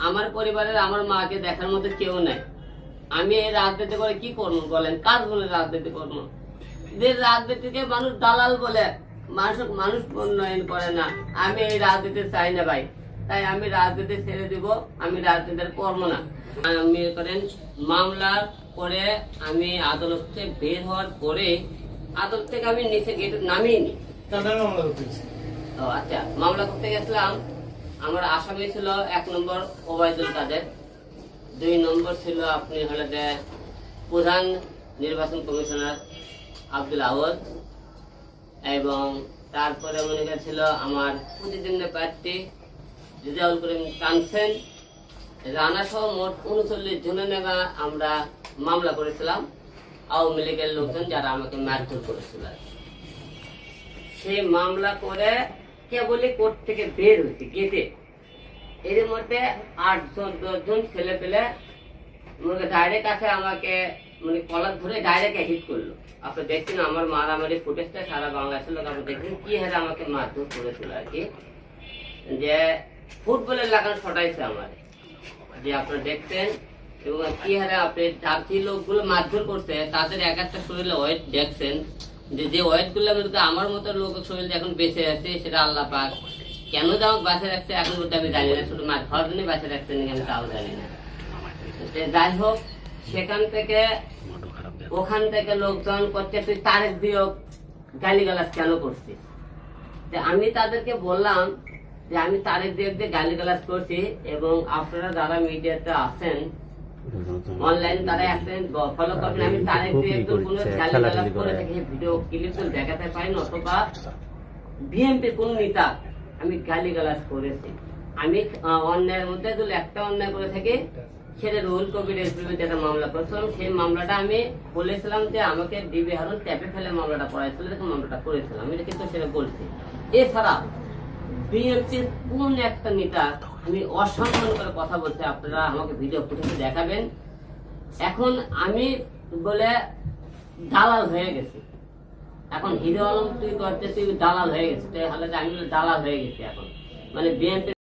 আমার পরিবারের আমার মাকে দেখার মতো কেউ নাই। আমি এই রাজনীতি করে কি করবো বলেন? কাজ বলে রাজনীতি করবো? যে রাজনীতিকে মানুষ দালাল বলে, মানুষ উন্নয়ন করে না। আমি এই রাজনীতি চাই না ভাই, তাই আমি রাজনীতি ছেড়ে দিব। আমি রাজনীতির করবো না। আমি করেন মামলা করে আমি আদালত থেকে বের হওয়ার পরে আদালত থেকে আমি নিচে গেট নামিয়ে ও আচ্ছা, মামলা করতে গেছিলাম। আমার আসামি ছিল 1 নম্বর ওবায়দুল কাদের, 2 নম্বর ছিল আপনি হলে যে প্রধান নির্বাচন কমিশনার আব্দুল আওয়াজ, এবং তারপরে মনে করেছিল আমার প্রতিদ্বন্দ্বী প্রার্থী রেজাউল করিম কানসেন, রানা সহ মোট 39 জনের নামে আমরা মামলা করেছিলাম। আওয়ামী লীগের লোকজন যারা আমাকে মারধর করেছিল, সেই মামলা করে কেবলই কোর্ট থেকে বের হয়েছে গেটে। এর মধ্যে 8-10 জন ছেলে পেলে ডাইরেক্ট আছে আমাকে মানে কলার ধরে ডাইরেক্ট হিট করলো। আপনি দেখছেন আমার মারামারি ফুটেজটা সারা বাংলাদেশের লোক আপনি দেখছেন কি হারে আমাকে মারধর করেছিল আর কি, যে ফুটবলের লাগানো ছটাইছে আমার, যে আপনারা দেখছেন। এবং কি হারে আপনি যে লোকগুলো মারধর করছে তাদের এক একটা শরীরে ওয়েট দেখছেন, যে ওয়েট গুলো আমার মতো লোক শরীর এখন বেঁচে আছে, সেটা আল্লাহ পাক কেন যে আমাকে বাঁচে রাখছে এখন বলতে আমি জানি না। শুধু মার খাওয়ার জন্য বাঁচে রাখছেন আমি তাও জানি না। যাই হোক, সেখান থেকে ওখান থেকে লোকজন করছে তুই তারেক দিয়েও গালিগালাজ কেন করছিস? আমি তাদেরকে বললাম যে আমি তারেক দিয়ে গালিগালাজ করছি, এবং আপনারা যারা মিডিয়াতে আছেন অনলাইন তারা একদিন ফলো করবেন। আমি তারেক দিয়ে কোনো গালিগালাজ করে থাকি ভিডিও ক্লিপ দেখাতে পারি না, অথবা বিএনপির কোন নেতা আমি গালিগালাজ করেছি। আমি অন্যায়ের মধ্যে যদি একটা অন্যায় করে থাকি সেটা রুহুল কবিরের বিরুদ্ধে একটা মামলা করেছিলাম। সেই মামলাটা আমি বলেছিলাম যে আমাকে ডিবি হারুন ট্যাপে ফেলে মামলাটা করাইছিল, এরকম মামলাটা করেছিলাম, এটা কিন্তু সেটা বলছি। এছাড়া বিএনপির কোন একটা নেতা আমি অসম্মান করে কথা বলছি, আপনারা আমাকে ভিডিও ফুটেজে দেখাবেন। এখন আমি বলে দালাল হয়ে গেছি, এখন হিরো আলম তুই করতে তুই দালাল হয়ে গেছে, তাহলে আমি দালাল হয়ে গেছি এখন, মানে বিএনপি